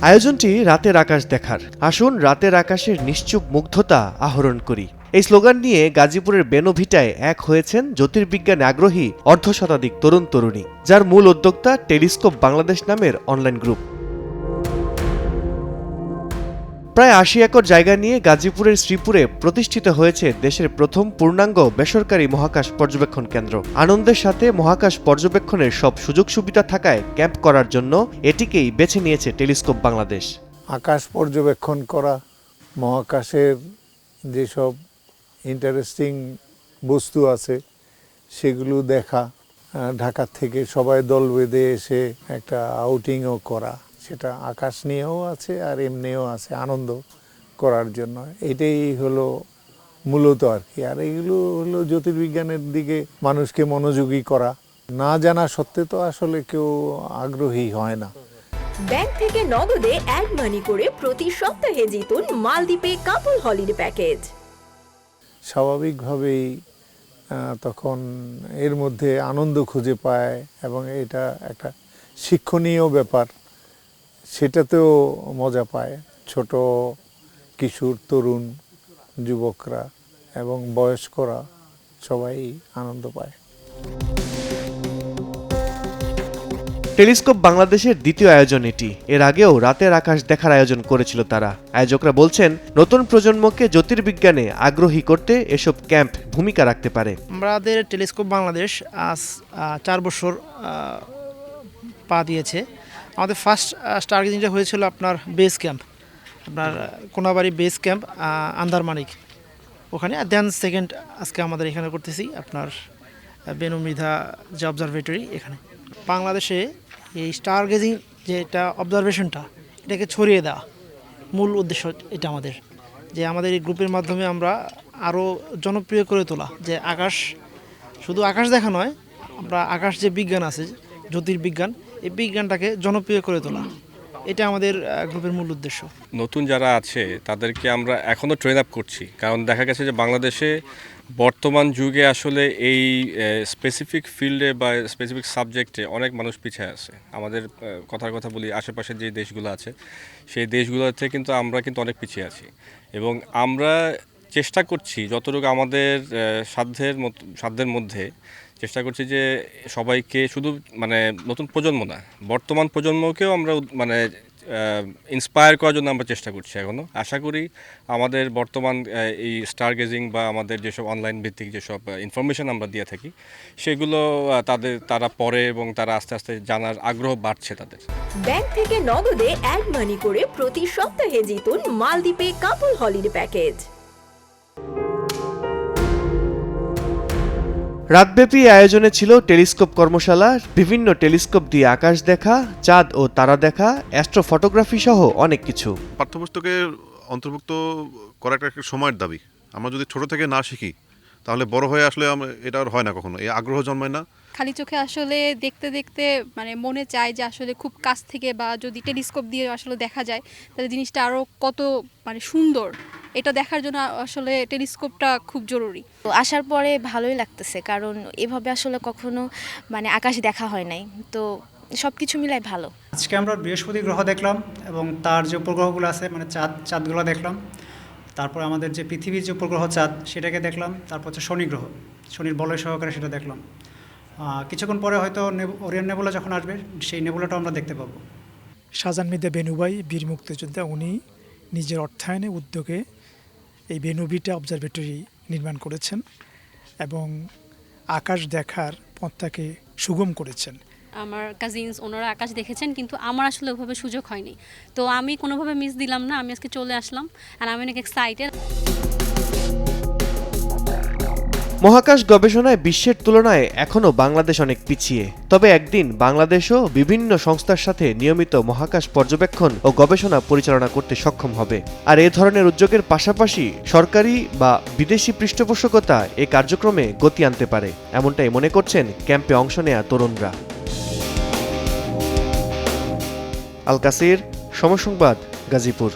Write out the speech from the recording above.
আয়োজনটি রাতের আকাশ দেখার। আসুন রাতের আকাশের নিশ্চুপ মুগ্ধতা আহরণ করি। এই স্লোগান নিয়ে গাজীপুরের বেনোভিটায় এক হয়েছেন জ্যোতির্বিজ্ঞানে আগ্রহী অর্ধশতাধিক তরুণ তরুণী, যার মূল উদ্যোক্তা টেলিস্কোপ বাংলাদেশ নামের অনলাইন গ্রুপ। প্রায় ৮০ একর জায়গা নিয়ে গাজীপুরের শ্রীপুরে প্রতিষ্ঠিত হয়েছে দেশের প্রথম পূর্ণাঙ্গ বেসরকারি মহাকাশ পর্যবেক্ষণ কেন্দ্র। আনন্দের সাথে মহাকাশ পর্যবেক্ষণের সব সুযোগ সুবিধা থাকায় ক্যাম্প করার জন্য এটিকেই বেছে নিয়েছে টেলিস্কোপ বাংলাদেশ। আকাশ পর্যবেক্ষণ করা, মহাকাশের যেসব ইন্টারেস্টিং বস্তু আছে সেগুলো দেখা, ঢাকা থেকে সবাই দল বেঁধে এসে একটা আউটিংও করা, সেটা আকাশ নিয়েও আছে আর এমনিও আছে, আনন্দ করার জন্য। এটাই হলো মূলত আর কি। আর এগুলো হলো জ্যোতির্বিজ্ঞানের দিকে মানুষকে মনোযোগী করা। না জানা সত্ত্বে তো আসলে কেউ আগ্রহী হয় না। ব্যাংক থেকে নগদে অ্যাড মানি করে প্রতি সপ্তাহে জিতুন মালদ্বীপে কাপল হলিডে প্যাকেজ। স্বাভাবিকভাবেই তখন এর মধ্যে আনন্দ খুঁজে পায় এবং এটা একটা শিক্ষণীয় ব্যাপার, সেটাতেও মজা পায় ছোট কিশোর, তরুণ, যুবকরা এবং বয়স্করা সবাই আনন্দ পায়। টেলিস্কোপ বাংলাদেশের দ্বিতীয় আয়োজন এটি। এর আগেও রাতের আকাশ দেখার আয়োজন করেছিল তারা। আয়োজকরা বলছেন, নতুন প্রজন্মকে জ্যোতির্বিজ্ঞানে আগ্রহী করতে এসব ক্যাম্প ভূমিকা রাখতে পারে। আমাদের টেলিস্কোপ বাংলাদেশ আজ ৪ বছর পা দিয়েছে। আমাদের ফার্স্ট স্টারগেজিংটা হয়েছিল আপনার বেস ক্যাম্প, আপনার কোনাবাড়ি বেস ক্যাম্প আন্দারমানিক ওখানে। দেন সেকেন্ড আজকে আমাদের এখানে করতেছি আপনার বেনুমৃধা যে অবজারভেটরি এখানে। বাংলাদেশে এই স্টার গেজিং যেটা অবজারভেশনটা, এটাকে ছড়িয়ে দেওয়া মূল উদ্দেশ্য এটা আমাদের। যে আমাদের এই গ্রুপের মাধ্যমে আমরা আরও জনপ্রিয় করে তোলা, যে আকাশ শুধু আকাশ দেখা নয়, আমরা আকাশ যে বিজ্ঞান আছে, জ্যোতির্বিজ্ঞান, এই বিজ্ঞানটাকে জনপ্রিয় করে তোলা, এটা আমাদের গ্রুপের মূল উদ্দেশ্য। নতুন যারা আছে তাদেরকে আমরা এখনও ট্রেন আপ করছি, কারণ দেখা গেছে যে বাংলাদেশে বর্তমান যুগে আসলে এই স্পেসিফিক ফিল্ডে বা স্পেসিফিক সাবজেক্টে অনেক মানুষ পিছিয়ে আছে। আমাদের কথার কথা বলি, আশেপাশে যে দেশগুলো আছে সেই দেশগুলোতে কিন্তু আমরা কিন্তু অনেক পিছিয়ে আছি, এবং আমরা চেষ্টা করছি যতটুকু আমাদের সাধ্যের মধ্যে চেষ্টা করছি যে সবাইকে, শুধু মানে নতুন প্রজন্ম না, বর্তমান প্রজন্মকেও আমরা মানে ইন্সপায়ার করার জন্য আমরা চেষ্টা করছি এখনও। আশা করি আমাদের বর্তমান এই স্টার গেজিং বা আমাদের যেসব অনলাইন ভিত্তিক যেসব ইনফরমেশন আমরা দিয়ে থাকি সেগুলো তারা পড়ে এবং তারা আস্তে আস্তে জানার আগ্রহ বাড়ছে তাদের। ব্যাংক থেকে নগদে অ্যাড মানি করে প্রতি সপ্তাহে জিতুন মালদ্বীপে কাপল হলিডে প্যাকেজ। রাতব্যাপী আয়োজনে ছিল টেলিস্কোপ কর্মশালা, বিভিন্ন টেলিস্কোপ দিয়ে আকাশ দেখা, চাঁদ ও তারা দেখা, অ্যাস্ট্রো ফটোগ্রাফি সহ অনেক কিছু। পাঠ্যপুস্তকে অন্তর্ভুক্ত করা একটা সময়ের দাবি। আমরা যদি ছোট থেকে না শিখি তাহলে বড় হয়ে আসলে এটা আর হয় না, কখনো এই আগ্রহ জন্মায় না। খালি চোখে আসলে দেখতে দেখতে মানে মনে চায় যে আসলে খুব কাছ থেকে বা যদি টেলিস্কোপ দিয়ে আসলে দেখা যায় তাহলে জিনিসটা আরও কত মানে সুন্দর, এটা দেখার জন্য আসলে টেলিস্কোপটা খুব জরুরি। তো আসার পরে ভালোই লাগতেছে, কারণ এভাবে আসলে কখনো মানে আকাশ দেখা হয় নাই, তো সব কিছু মিলাই ভালো। আজকে আমরা বৃহস্পতি গ্রহ দেখলাম এবং তার যে উপগ্রহগুলো আছে মানে চাঁদগুলো দেখলাম। তারপর আমাদের যে পৃথিবীর যে উপগ্রহ চাঁদ সেটাকে দেখলাম। তারপর হচ্ছে শনি গ্রহ, শনির বলয় সহকারে সেটা দেখলাম। কিছুক্ষণ পরে হয়তো ওরিয়ন নেবুলা যখন আসবে সেই নেবুলাটাও আমরা দেখতে পাবো। শাহজাহান মৃধা বেনুভাই বীর মুক্তিযোদ্ধা, উনি নিজের অর্থায়নে উদ্যোগে এই বেনুভিটা অবজারভেটরি নির্মাণ করেছেন এবং আকাশ দেখার পথটাকে সুগম করেছেন। আমার কাজিনস ওনারা আকাশ দেখেছেন, কিন্তু আমার আসলে ওইভাবে সুযোগ হয়নি, তো আমি কোনোভাবে মিস দিলাম না। আমি আজকে চলে আসলাম আর আমি অনেক এক্সাইটেড। মহাকাশ গবেষণায় বিশ্বের তুলনায় এখনও বাংলাদেশ অনেক পিছিয়ে। তবে একদিন বাংলাদেশও বিভিন্ন সংস্থার সাথে নিয়মিত মহাকাশ পর্যবেক্ষণ ও গবেষণা পরিচালনা করতে সক্ষম হবে। আর এ ধরনের উদ্যোগের পাশাপাশি সরকারি বা বিদেশি পৃষ্ঠপোষকতা এ কার্যক্রমে গতি আনতে পারে, এমনটাই মনে করছেন ক্যাম্পে অংশ নেয়া তরুণরা। আল কাসির, সময় সংবাদ, গাজীপুর।